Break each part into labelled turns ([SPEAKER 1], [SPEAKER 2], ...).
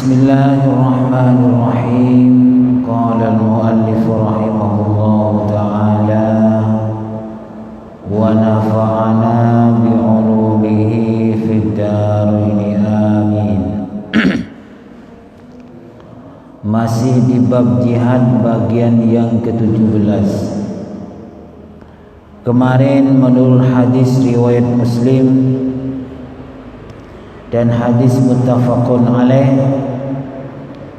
[SPEAKER 1] Bismillahirrahmanirrahim. Qala al-muallif rahimahullahu ta'ala wa nafa'ana bi'ulumihi fid dharain amin. Masih di bab jihad bagian yang ke-17. Kemarin menurut hadis riwayat Muslim dan hadis muttafaqun alaih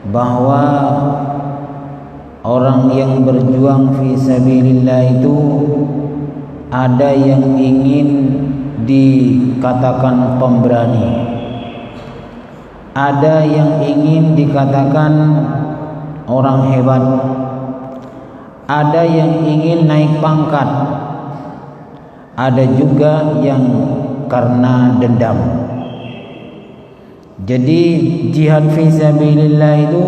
[SPEAKER 1] bahwa orang yang berjuang fi sabilillah itu ada yang ingin dikatakan pemberani, ada yang ingin dikatakan orang hebat, ada yang ingin naik pangkat, ada juga yang karena dendam. Jadi jihad fi sabilillah itu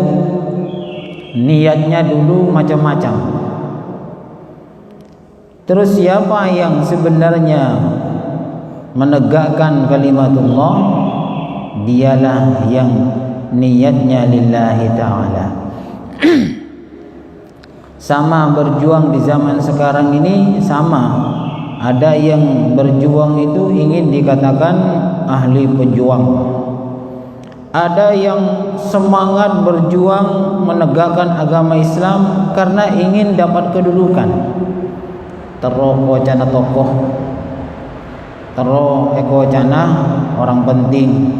[SPEAKER 1] niatnya dulu macam-macam. Terus siapa yang sebenarnya menegakkan kalimatullah, dialah yang niatnya lillahi ta'ala. Sama berjuang di zaman sekarang ini sama. Ada yang berjuang itu ingin dikatakan ahli pejuang, ada yang semangat berjuang menegakkan agama Islam karena ingin dapat kedudukan. Tero cana tokoh, tero eko cana orang penting.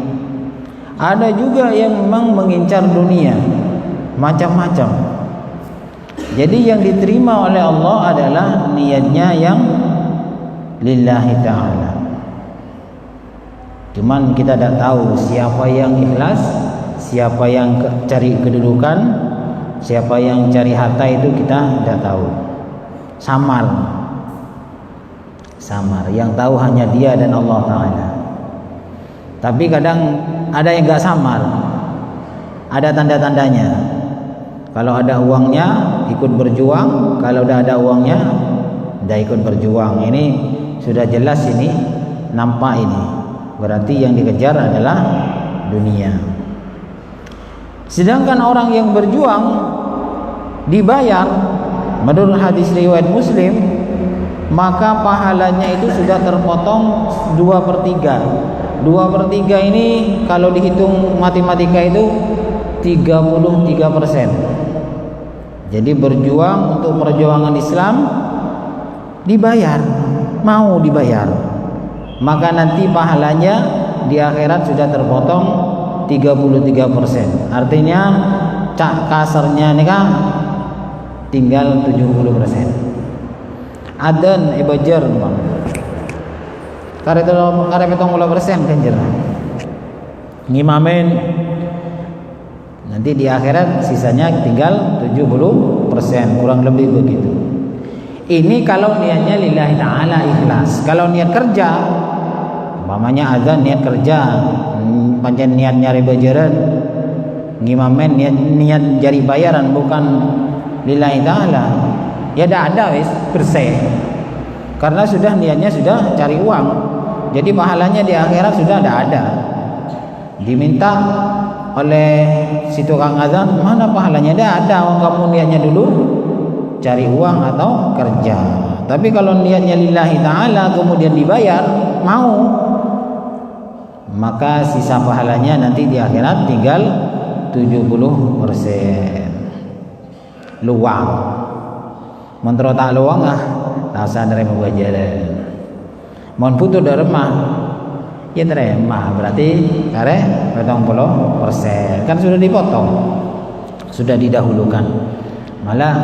[SPEAKER 1] Ada juga yang memang mengincar dunia, macam-macam. Jadi yang diterima oleh Allah adalah niatnya yang lillahi ta'ala. Cuman kita tidak tahu siapa yang ikhlas, siapa yang cari kedudukan, siapa yang cari harta, itu kita tidak tahu. Samar. Yang tahu hanya dia dan Allah Ta'ala. Tapi kadang ada yang gak samar, ada tanda-tandanya. Kalau ada uangnya ikut berjuang, kalau udah ada uangnya tidak ikut berjuang. Ini sudah jelas, ini nampak ini. Berarti yang dikejar adalah dunia. Sedangkan orang yang berjuang dibayar menurut hadis riwayat Muslim, maka pahalanya itu sudah terpotong 2/3. 2/3 ini kalau dihitung matematika itu 33%. Jadi berjuang untuk perjuangan Islam dibayar, mau dibayar, maka nanti pahalanya di akhirat sudah terpotong 33%. Artinya cak kasarnya nih kan tinggal 70%. Adan ibajar bang. Kare 70% kanjer. Ngimamen nanti di akhirat sisanya tinggal 70%, kurang lebih begitu. Ini kalau niatnya lillahi ta'ala ikhlas. Kalau niat kerja, umpamanya azan niat kerja, pancen niat nyari bajaran, ngimamen niat cari bayaran, bukan lillahi ta'ala, ya dah ada wis bersih. Karena sudah niatnya sudah cari uang, jadi pahalanya di akhirat sudah ada. Diminta oleh si tukang azan, mana pahalanya? Dah ada, kamu niatnya dulu cari uang atau kerja. Tapi kalau niatnya lillahi ta'ala kemudian dibayar, mau, maka sisa pahalanya nanti di akhirat tinggal 70%. Luang. Mentero tak luang tak usah nerima bajaran. Mohon putus dari rumah, ya nerima, berarti kare 70%. Kan sudah dipotong, sudah didahulukan. Malah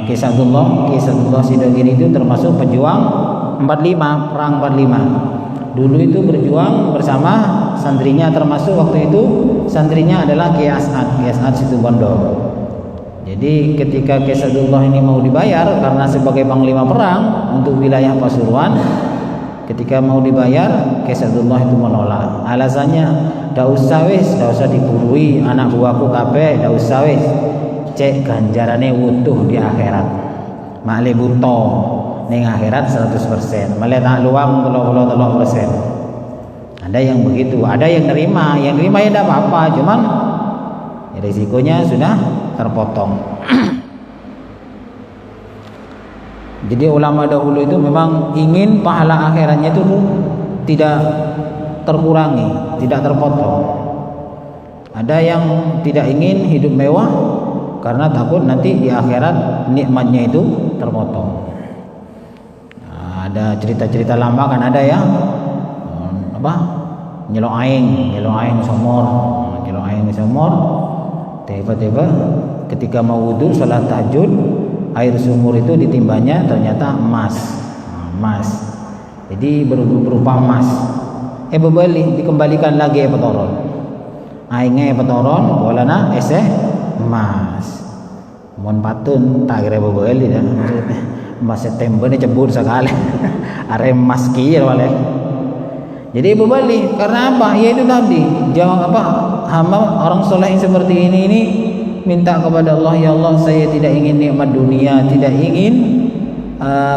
[SPEAKER 1] Kisah Abdullah Sidogiri itu termasuk pejuang 45, perang 45. Dulu itu berjuang bersama santrinya, termasuk waktu itu santrinya adalah Kiai As'ad Situbondo. Jadi ketika Kisah Abdullah ini mau dibayar karena sebagai panglima perang untuk wilayah Pasuruan, ketika mau dibayar Kisah Abdullah itu menolak. Alasannya, "Dak usah wis, dak usah dikurui anak buahku kabeh, dak usah wis. Cek ganjarane wutuh di akhirat. Makle buto ning akhirat 100%. Male tak luang 33%. Ada yang begitu, ada yang nerima ya tidak apa-apa, cuman ya risikonya sudah terpotong. Jadi ulama dahulu itu memang ingin pahala akhiratnya itu tidak terkurangi, tidak terpotong. Ada yang tidak ingin hidup mewah karena takut nanti di akhirat nikmatnya itu terpotong. Nah, ada cerita-cerita lama kan, ada ya nyelok aing somor, tiba-tiba ketika mau wudu salat tahajud, air sumur itu ditimbanya ternyata emas. Jadi berupa emas. Dikembalikan lagi petoron. Aingnya petoron, walana emas. Mun patun tak kira bebeli dah. Maksudnya emas September ni cebur sekali. Are emas kieu wale. Jadi berbalik karena apa? Ya itu tadi, jawab hamba orang soleh yang seperti ini minta kepada Allah, ya Allah saya tidak ingin nikmat dunia, tidak ingin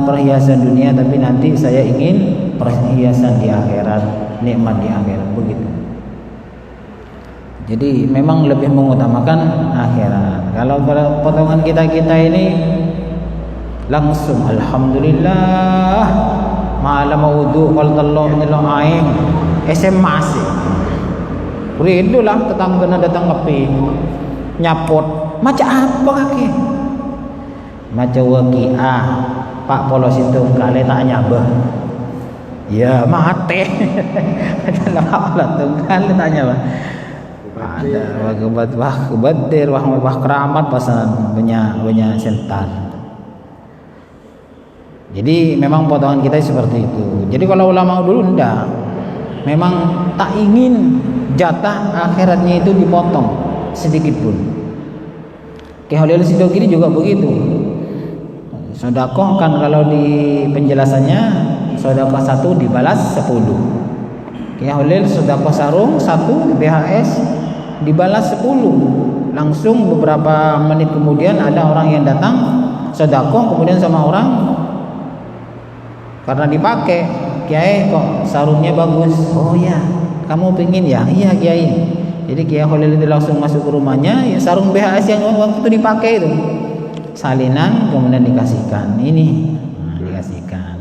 [SPEAKER 1] perhiasan dunia, tapi nanti saya ingin perhiasan di akhirat, nikmat di akhirat, begitu. Jadi memang lebih mengutamakan akhirat. Kalau potongan kita ini langsung alhamdulillah malam wudu kalau telur nyelok aing SMA sih. Rindu lah tetangga datang ngepi nyapot macam apa kaki? Macam waqiah Pak Polos itu kali tanya bah. Ya mati. Macam apa tunggal tanya bah. Ada kebadir wah keramat pasan banyak sentan. Jadi memang potongan kita seperti itu. Jadi kalau ulama dulu enggak, memang tak ingin jatah akhiratnya itu dipotong sedikit pun. Kiai Holil Sidogiri juga begitu. Sedekah kan kalau di penjelasannya sedekah 1 dibalas 10. Kiai Holil sedekah sarung 1 BHS dibalas 10. Langsung beberapa menit kemudian ada orang yang datang sedekah, kemudian sama orang karena dipakai, Kiai kok sarungnya bagus. Oh ya, kamu pengen ya? Iya Kiai. Jadi Kiai Holil itu langsung masuk ke rumahnya, ya sarung BHS yang waktu itu dipakai itu salinan kemudian dikasihkan. Dikasihkan.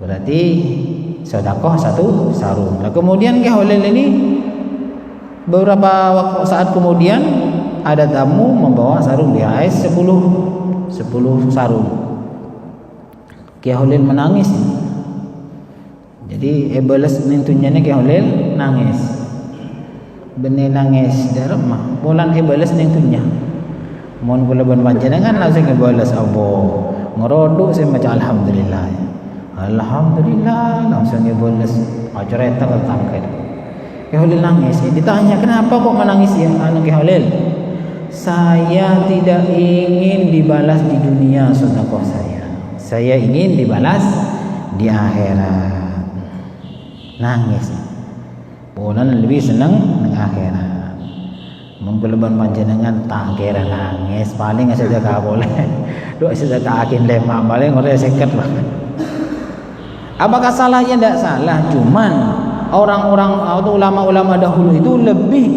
[SPEAKER 1] Berarti sedekah 1 sarung. Nah, kemudian Kiai Holil ini beberapa saat kemudian ada tamu membawa sarung BHS 10 sarung. Kiai Holil menangis. Jadi balas nintunya Kiai Holil nangis. Benih nangis darah mah. Bulan balas nintunya. Mohon kula ban panjenengan langsung balas abo. Ngerodok saya macam alhamdulillah. Alhamdulillah langsung balas. Ajareta ketangkep. Kiai Holil nangis. Ditanya kenapa kok menangis ya Kiai Holil? Saya tidak ingin dibalas di dunia sedekah saya. Saya ingin dibalas di akhirat. Nangis. Bulan lebih senang dengan akhirat. Mengkeleban panjenengan tak kira nangis. Paling sedekah boleh. Dua sedekah akin lemak paling oleh seket lah. Apakah salahnya? Tidak salah. Cuman orang-orang atau ulama-ulama dahulu itu lebih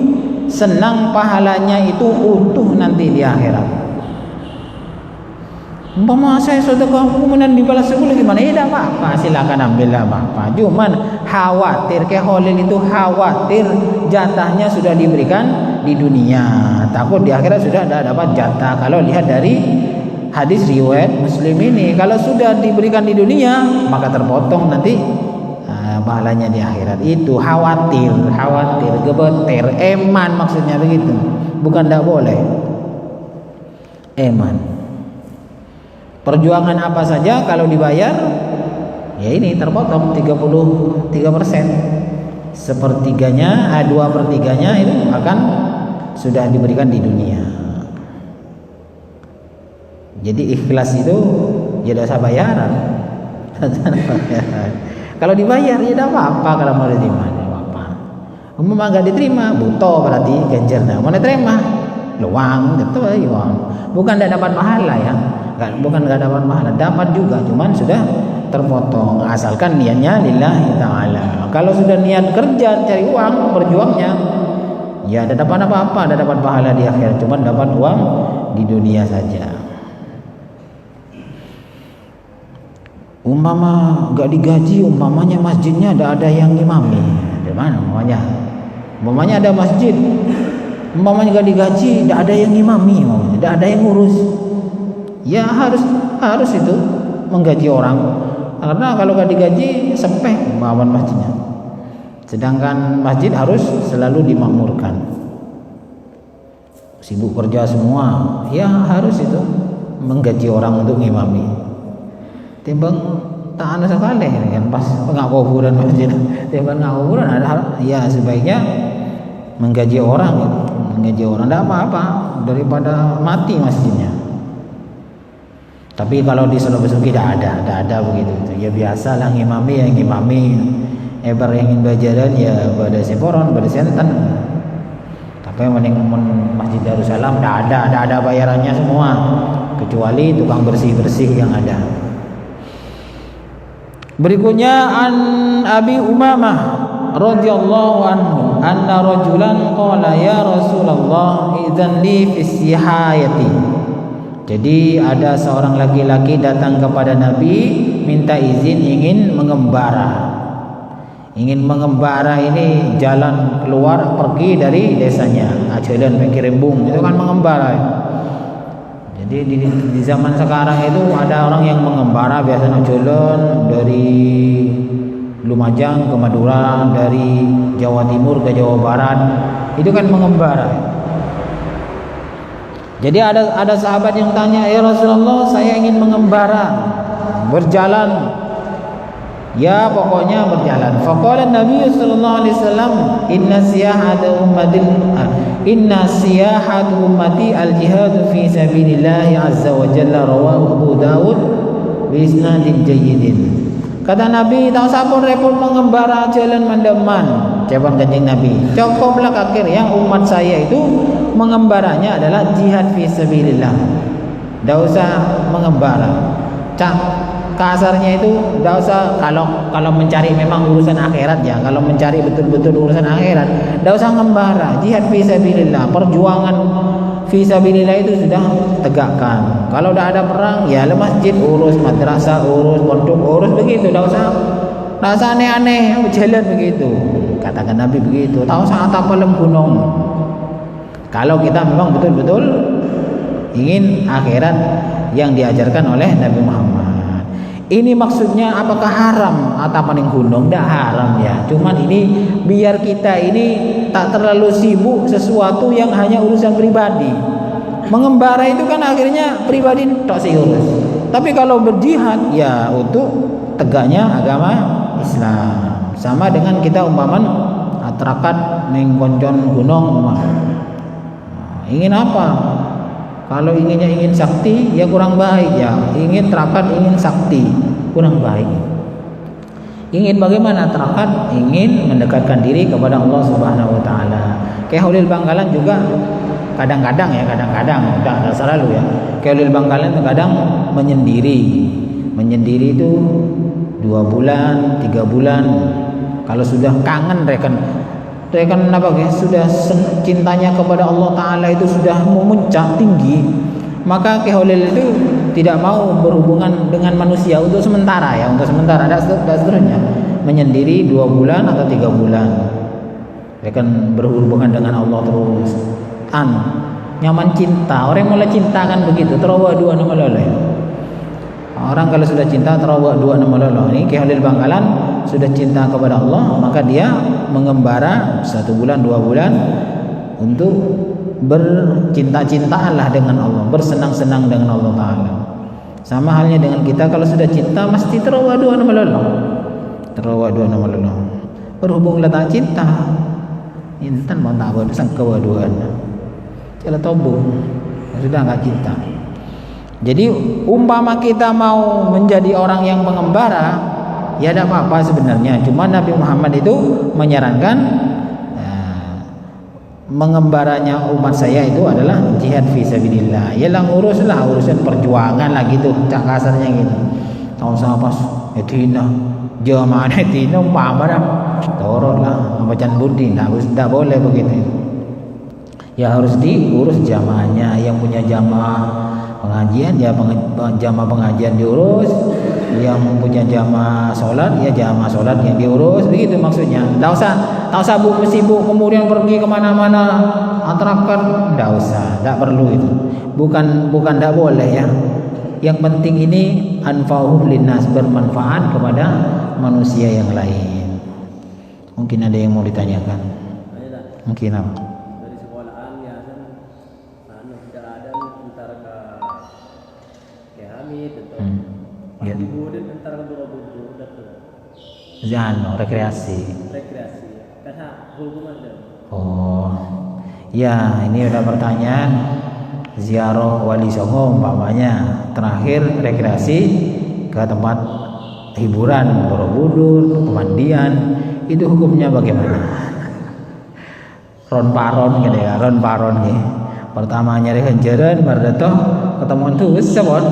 [SPEAKER 1] senang pahalanya itu utuh nanti di akhirat. Umpama saya sedekah kemudian dibalas 10 gimana? Tidak apa-apa, silakan ambil apa-apa. Cuman khawatir, Kiai Holil itu khawatir jatahnya sudah diberikan di dunia, takut di akhirat sudah tidak dapat jatah. Kalau lihat dari hadis riwayat Muslim ini, kalau sudah diberikan di dunia maka terpotong nanti pahalanya di akhirat. Itu khawatir, gebeter, eman maksudnya begitu. Bukan tidak boleh. Eman. Perjuangan apa saja kalau dibayar ya ini terpotong 33%. Sepertiganya, 2/3-nya itu akan sudah diberikan di dunia. Jadi ikhlas itu ya dosa bayaran. Kalau dibayar ya tidak apa-apa, kalau mau diterima tidak apa-apa. Umpama enggak diterima, butuh berarti ganjarnya. Mau diterima, luang gitu ya. Bukan tidak dapat pahala ya. Bukan enggak dapat pahala, dapat juga, cuman sudah terpotong asalkan niatnya lillahi ta'ala. Kalau sudah niat kerja cari uang, berjuangnya, ya ada dapat apa-apa, ada dapat pahala di akhirat, cuma dapat uang di dunia saja. Umpama gak digaji, umpamanya masjidnya ada yang ngimami, dari mana umpamanya? Umpamanya ada masjid, umpamanya gak digaji, tidak ada yang ngimami, tidak ada yang ngurus, ya harus itu menggaji orang, karena kalau gak digaji sepeh umpaman masjidnya. Sedangkan masjid harus selalu dimakmurkan, sibuk kerja semua, ya harus itu menggaji orang untuk ngimami. Timbang tak ada sekali kan pas pengakuburan masjid, timbang pengakuburan ada, ya sebaiknya menggaji orang, tidak apa-apa daripada mati masjidnya. Tapi kalau di Sulawesi tidak ada begitu. Ya biasalah ngimami yang ngimami, ebar yang ingin belajaran ya pada seporon, pada senten. Tapi mending Masjid Darussalam tidak ada bayarannya semua, kecuali tukang bersih yang ada. Berikutnya an Abi Umamah radhiyallahu anhu anna rajulan qala ya Rasulullah idzan li fi sihayati. Jadi ada seorang laki-laki datang kepada Nabi minta izin ingin mengembara. Ingin mengembara ini jalan keluar pergi dari desanya, jalan pengkirimbung itu kan mengembara. Jadi di zaman sekarang itu ada orang yang mengembara biasanya jalan dari Lumajang ke Madura, dari Jawa Timur ke Jawa Barat, itu kan mengembara. Jadi ada sahabat yang tanya, ya Rasulullah saya ingin mengembara, berjalan, ya pokoknya berjalan. Faqala Nabi sallallahu alaihi wasallam inna siyahat ummati al-jihad fi sabilillah azza wa jalla rawahu Abu Dawud bi isnadin jayyidin. Kata Nabi, tak usah pun repot mengembara jalan mandaman. Jawaban Kanjeng Nabi, cukuplah akhir yang umat saya itu mengembaranya adalah jihad fi sabilillah. Tidak usah mengembara. Kasarnya itu tidak usah, kalau mencari memang urusan akhirat ya, kalau mencari betul-betul urusan akhirat tidak usah ngembara. Jihad fi sabilillah, perjuangan fi sabilillah itu sudah tegakkan. Kalau sudah ada perang ya masjid urus, madrasah urus, pondok urus, begitu. Tidak usah aneh-aneh berjalan begitu. Katakan Nabi begitu. Tak usah atap gunung. Kalau kita memang betul-betul ingin akhirat yang diajarkan oleh Nabi Muhammad. Ini maksudnya apakah haram atapan gunung? Tidak haram ya. Cuman ini biar kita ini tak terlalu sibuk sesuatu yang hanya urusan pribadi. Mengembara itu kan akhirnya pribadi tak urus. Tapi kalau berjihad ya untuk tegaknya agama Islam. Sama dengan kita umpaman terakat mengkoncon gunung. Ingin apa? Kalau ingin sakti ya kurang baik ya. Ingin terakat, ingin sakti kurang baik. Ingin bagaimana terakat? Ingin mendekatkan diri kepada Allah Subhanahu wa taala. Kayak Holil Bangkalan juga kadang-kadang udah selalu ya. Kayak Holil Bangkalan kadang menyendiri. Menyendiri itu 2 bulan, 3 bulan. Kalau sudah kangen rekan apa guys, sudah cintanya kepada Allah Ta'ala itu sudah memuncak tinggi, maka Keholil itu tidak mau berhubungan dengan manusia untuk sementara ya, dan seterusnya menyendiri 2 bulan atau 3 bulan, akan berhubungan dengan Allah terus. Nyaman cinta, orang mulai cinta kan begitu, terawa dua nama loleh. Orang kalau sudah cinta terawa dua nama loleh. Ini Keholil Bangkalan sudah cinta kepada Allah, maka dia mengembara 1 bulan 2 bulan untuk bercinta-cintaanlah dengan Allah, bersenang-senang dengan Allah Ta'ala. Sama halnya dengan kita, kalau sudah cinta mesti terawadu nama Allah, berhubung letak cinta intan mau tak buat sang kewaduan cila tobu sudah enggak cinta. Jadi umpama kita mau menjadi orang yang mengembara ya tidak apa-apa sebenarnya, cuma Nabi Muhammad itu menyarankan mengembaranya umat saya itu adalah jihad fisabilillah. Yalah uruslah urusan perjuangan lah gitu, cak kasarnya gitu. Tahun sama pas etina jamaah etina umpama dah turun lah membacakan budi, tidak boleh begitu. Ya harus diurus jamaahnya, yang punya jamaah pengajian ya jamaah pengajian diurus, yang punya jamaah sholat ya jamaah sholat yang diurus, begitu maksudnya. Tidak usah sibuk kemudian pergi kemana-mana antrakan, tidak usah, tidak perlu itu. Bukan tidak boleh ya. Yang penting ini anfa'uhum linnas, bermanfaat kepada manusia yang lain. Mungkin ada yang mau ditanyakan? Mungkin apa?
[SPEAKER 2] Dari sekolahan ya kan tidak ada antara ke Hamid atau
[SPEAKER 1] ya.
[SPEAKER 2] Kemudian antara kedua buku
[SPEAKER 1] Zano, rekreasi
[SPEAKER 2] karena hubungan ada.
[SPEAKER 1] Oh ya, ini udah pertanyaan ziarah Wali Songo umpamanya, terakhir rekreasi ke tempat hiburan Borobudur, pemandian, itu hukumnya bagaimana? Ron paron gitu ya, ron paron gitu. Pertama nyari kenjeran, baru datang ketemuan tuh sebon,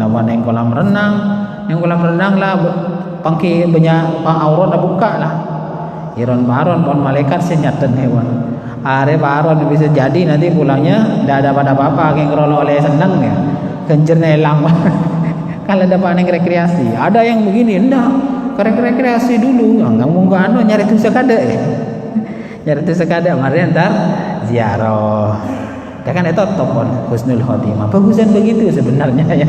[SPEAKER 1] yang kolam renang lah, pangki banyak aurat dah buka lah. Ron paron, pon malaikat senyatan hewan. Are paron bisa jadi nanti pulangnya tidak ada apa-apa, yang ngerolok oleh senang ya, kenjernya hilang. Kalau ada panen rekreasi, ada yang begini, enggak, rekreasi dulu, enggak mau nyari tuh sekada ya. Nyari tuh sekada, mari ntar ziarah. Ya kan itu topon husnul khotimah. Bagusan begitu sebenarnya ya.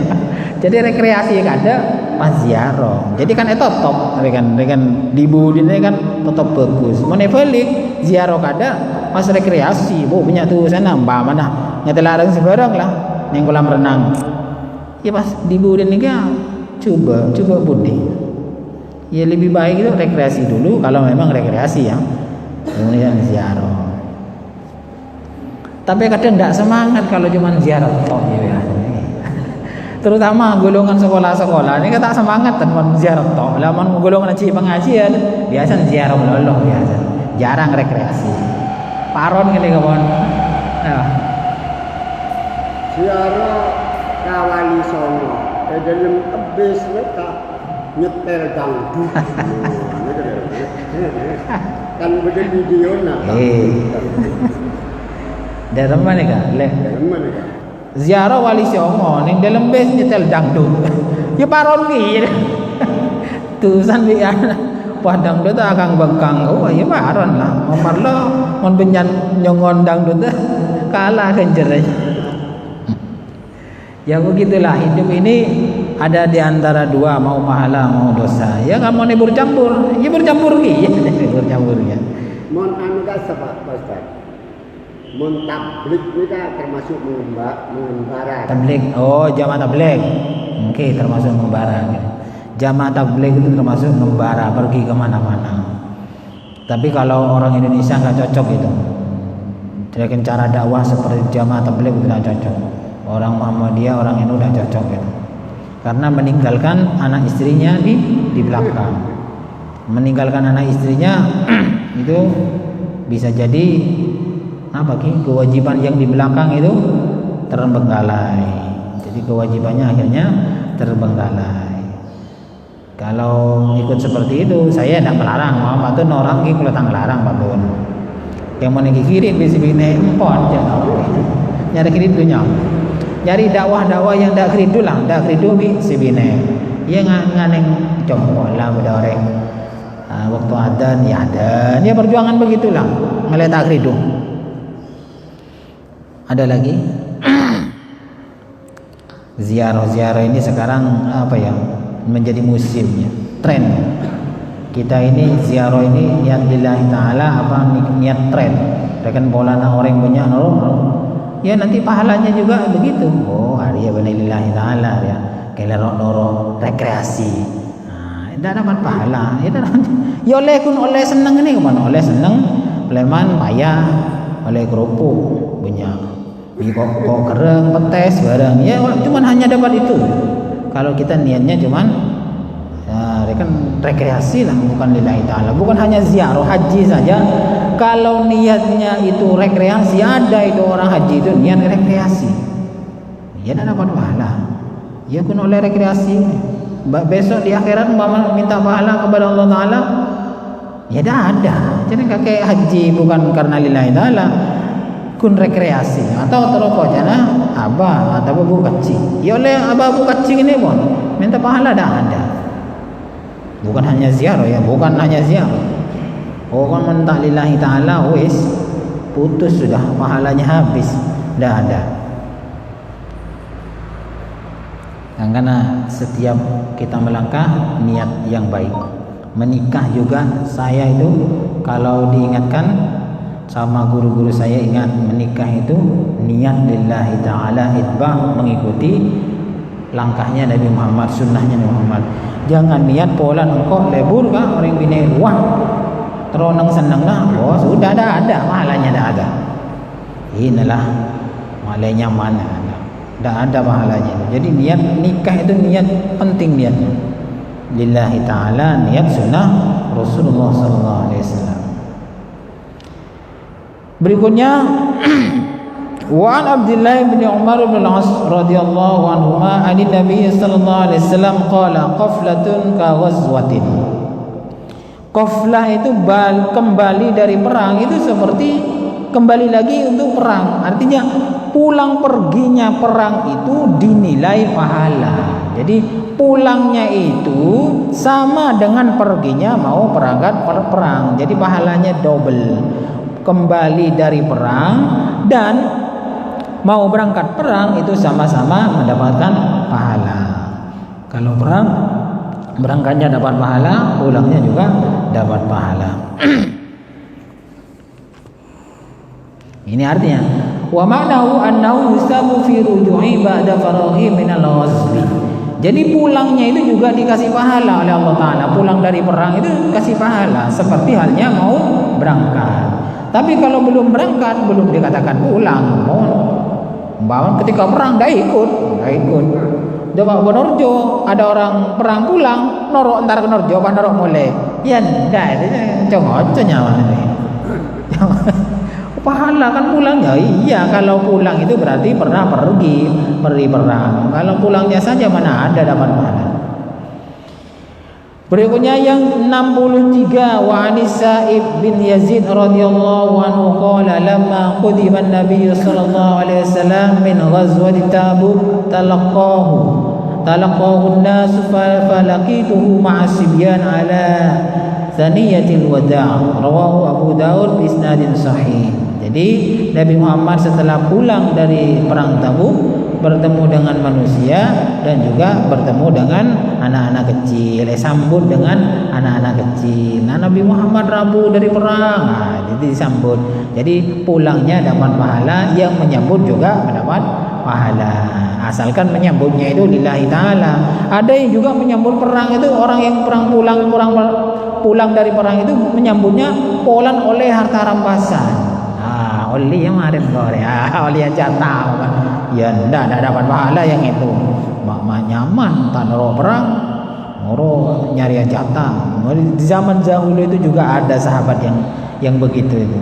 [SPEAKER 1] Jadi rekreasi kada pas ziarah. Jadi kan itu top, dengan dibudin kan tetap bagus. Mana balik ziarah kada pas rekreasi, bu punya tuh sana mbak mana ngetelarang sebarang lah, yang kolam renang. Ya pas dibudin ini kan coba budi. Ya lebih baik itu rekreasi dulu kalau memang rekreasi ya. Kemudian ziarah. Tapi kadang tidak semangat kalau cuma ziarah toh ya. Terutama golongan sekolah-sekolah ini kata semangat teman ziarah toh. Lamun golongan pengajian biasa ziarah meloloh biasa. Jarang rekreasi. Paron kali kawan. Ya.
[SPEAKER 3] Ziarah ke Wali Songo. Dalam habis mereka nyetel dangdut. Kan begitu video nak.
[SPEAKER 1] Dalam mana kah?
[SPEAKER 3] Dalam mana kah?
[SPEAKER 1] Ziarah Wali Songo ning dalam base nyetel dangdut. Ya paron ki. Tusan bi padang dut akang bengkang. Oh ya paron lah. Memparlo mon benyan nyongon dangdut kalah kenjer. Ya begitulah hidup ini ada di antara dua, mau pahala mau dosa. Ya enggak mau bercampur. Ya bercampur ki. Bercampur ya.
[SPEAKER 3] Mon anu ka sebab Ustaz. Mun tabligh kita termasuk mengembara.
[SPEAKER 1] Tabligh, oh jamaah tabligh. Oke, termasuk mengembara. Jamaah tabligh itu termasuk mengembara, pergi kemana-mana. Tapi kalau orang Indonesia nggak cocok itu. Dengan cara dakwah seperti jamaah tabligh tidak cocok. Orang Muhammadiyah, orang Hindu tidak cocok itu. Karena meninggalkan anak istrinya di belakang. Meninggalkan anak istrinya itu bisa jadi apa ki kewajiban yang di belakang itu terbengkalai. Jadi kewajibannya akhirnya terbengkalai. Kalau ikut seperti itu saya tidak melarang, Muhammad itu orang ki kulo tang larang patun. Yang mau kirim bisi bine empon aja nyari kiri dunia. Nyari dakwah-dakwah yang dak kridu lah, dak kridu bi sibine. Iya nganeng jongkol lah pada orang. Waktu adzan ya adzan, ya perjuangan begitulah ngelihat kridu. Ada lagi ziarah ini sekarang apa ya menjadi musimnya, tren. Kita ini ziarah ini niat lillahi ta'ala apa niat tren. Rekan polana orang punya ya nanti pahalanya juga begitu. Oh hari ya benar lillahi ta'ala ya kayak lorong rekreasi. Nah, tidak dapat pahala. Ya oleh senang ini kemana? Oleh senang, leman payah, oleh kerupuk banyak. Kok kereng, petes, barang ya cuman hanya dapat itu. Kalau kita niatnya cuman kan rekreasi lah, bukan lillahi ta'ala, bukan hanya ziarah haji saja. Kalau niatnya itu rekreasi, ada itu orang haji itu niat rekreasi, ya tidak dapat pahala. Ya kun oleh rekreasi. Besok di akhirat minta pahala kepada Allah Ta'ala, Ya dah ada. Jadi kakek haji bukan karena lillahi ta'ala, kun rekreasi atau teroko jana abah atau babu kecil. Ya oleh abah babu kecil ini pun minta pahala dah ada. Bukan hanya ziarah ya, bukan hanya ziarah. Orang minta lillahi ta'ala wis putus sudah, pahalanya habis, dah ada. Dan karena setiap kita melangkah niat yang baik. Menikah juga saya itu kalau diingatkan sama guru-guru saya, ingat menikah itu niat lillahi ta'ala, itba, mengikuti langkahnya Nabi Muhammad, sunnahnya Nabi Muhammad. Jangan niat pola engkau lebur kah orang bina wah teronang senang kah, oh sudah ada pahalanya dah ada. Inilah malainya mana dah ada pahalanya. Jadi niat nikah itu niat penting, niatnya lillahi ta'ala, niat sunnah Rasulullah sallallahu alaihi wasallam. Berikutnya wa an Abdullah bin Umar bin Al-As radhiyallahu anhuma an Nabi sallallahu alaihi wasallam qala qaflatun ka ghazwatin. Qaflah itu kembali dari perang itu seperti kembali lagi untuk perang. Artinya pulang perginya perang itu dinilai pahala. Jadi pulangnya itu sama dengan perginya mau berangkat perang. Jadi pahalanya double. Kembali dari perang dan mau berangkat perang itu sama-sama mendapatkan pahala. Kalau perang berangkatnya dapat pahala, pulangnya juga dapat pahala. Ini artinya wa ma'nahu annahu yusabu fi ruju'i ba'da faraghi min al-ghazwi. Jadi pulangnya itu juga dikasih pahala oleh Allah Ta'ala. Pulang dari perang itu kasih pahala seperti halnya mau berangkat. Tapi kalau belum berangkat belum dikatakan pulang. Mau ketika perang dah ikut. Coba Bonorjo ada orang perang pulang, norok entar ke Norjo apa norok mulai. Ya ndak itu congocnya nyawa ini. Pahala kan pulangnya. Iya, kalau pulang itu berarti pernah pergi perang. Kalau pulangnya saja mana ada dapat pahala. Berikutnya yang 63 wa Sa'ib bin Yazid radhiyallahu anhu qala lamma qudima an-nabiy sallallahu alaihi wasallam min ghazwati Tabuk talaqahu an-nas falaqituhu ma'a sibyan ala thaniyatil wada' rawahu Abu Daud bi isnadin sahih. Jadi Nabi Muhammad setelah pulang dari perang Tabuk bertemu dengan manusia dan juga bertemu dengan anak-anak kecil, sambut dengan anak-anak kecil. Nah, Nabi Muhammad rabu dari perang, jadi disambut. Jadi pulangnya dapat pahala, yang menyambut juga mendapat pahala. Asalkan menyambutnya itu lillahi ta'ala. Ada yang juga menyambut perang itu orang yang pulang dari perang itu menyambutnya polan oleh harta rampasan. Oli yang kemarin kore, oli yang jatah, ya ndak dapat pahala yang itu. Mak nyaman, tak noro perang, noro nyari jatah. Di zaman dahulu itu juga ada sahabat yang begitu itu.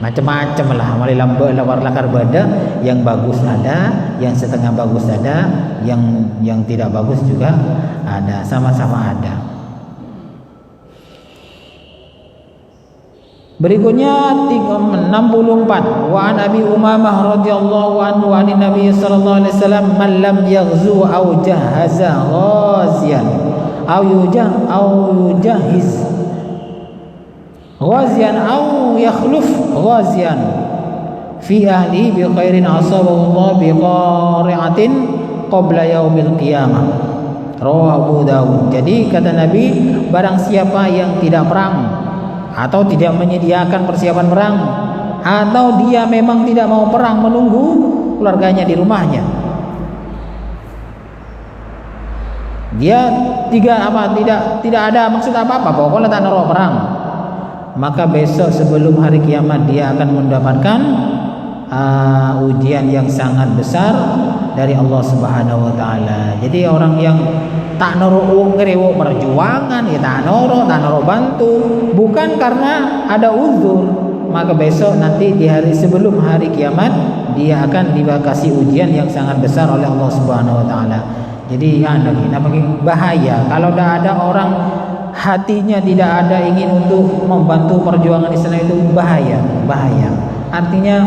[SPEAKER 1] Macam-macam lah, mulai lawar lakar bada, yang bagus ada, yang setengah bagus ada, yang tidak bagus juga ada, sama-sama ada. Berikutnya 64 wa an Abi Umamah radhiyallahu anhu an Nabi sallallahu alaihi wasallam man lam yaghzu aw jahaza ghaziyan aw yujahiz ghaziyan aw yakhluf ghaziyan fi ahli bi khairin asabahu Allah bi qari'atin qabla yaumil qiyamah. Rawahu Abu Daud. Jadi kata Nabi, barang siapa yang tidak perang atau tidak menyediakan persiapan perang, atau dia memang tidak mau perang, menunggu keluarganya di rumahnya, dia tidak ada maksud apa-apa, pokoknya tak naruh perang, maka besok sebelum hari kiamat dia akan mendapatkan ujian yang sangat besar dari Allah Subhanahu wa taala. Jadi orang yang tak noro ngerewo perjuangan, ya tak noro bantu, bukan karena ada uzur, maka besok nanti di hari sebelum hari kiamat dia akan dikasih ujian yang sangat besar oleh Allah Subhanahu wa taala. Jadi bahaya kalau dah ada orang hatinya tidak ada ingin untuk membantu perjuangan Islam itu bahaya. Artinya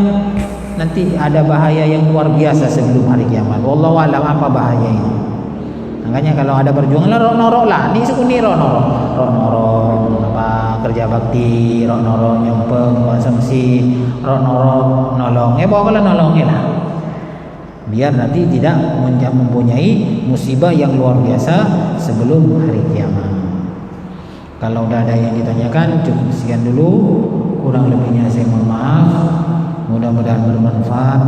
[SPEAKER 1] nanti ada bahaya yang luar biasa sebelum hari kiamat. Wallahu alam apa bahaya ini. Makanya kalau ada perjuangan rok-norok lah, di sukuni rok-norok apa kerja bakti, rok-norok nyumpeng konsumsi, rok-norok nolong. Pokoknya nolongnya lah. Biar nanti tidak mempunyai musibah yang luar biasa sebelum hari kiamat. Kalau udah ada yang ditanyakan, cukup sekian dulu. Kurang lebihnya saya mohon maaf. Mudah-mudahan bermanfaat.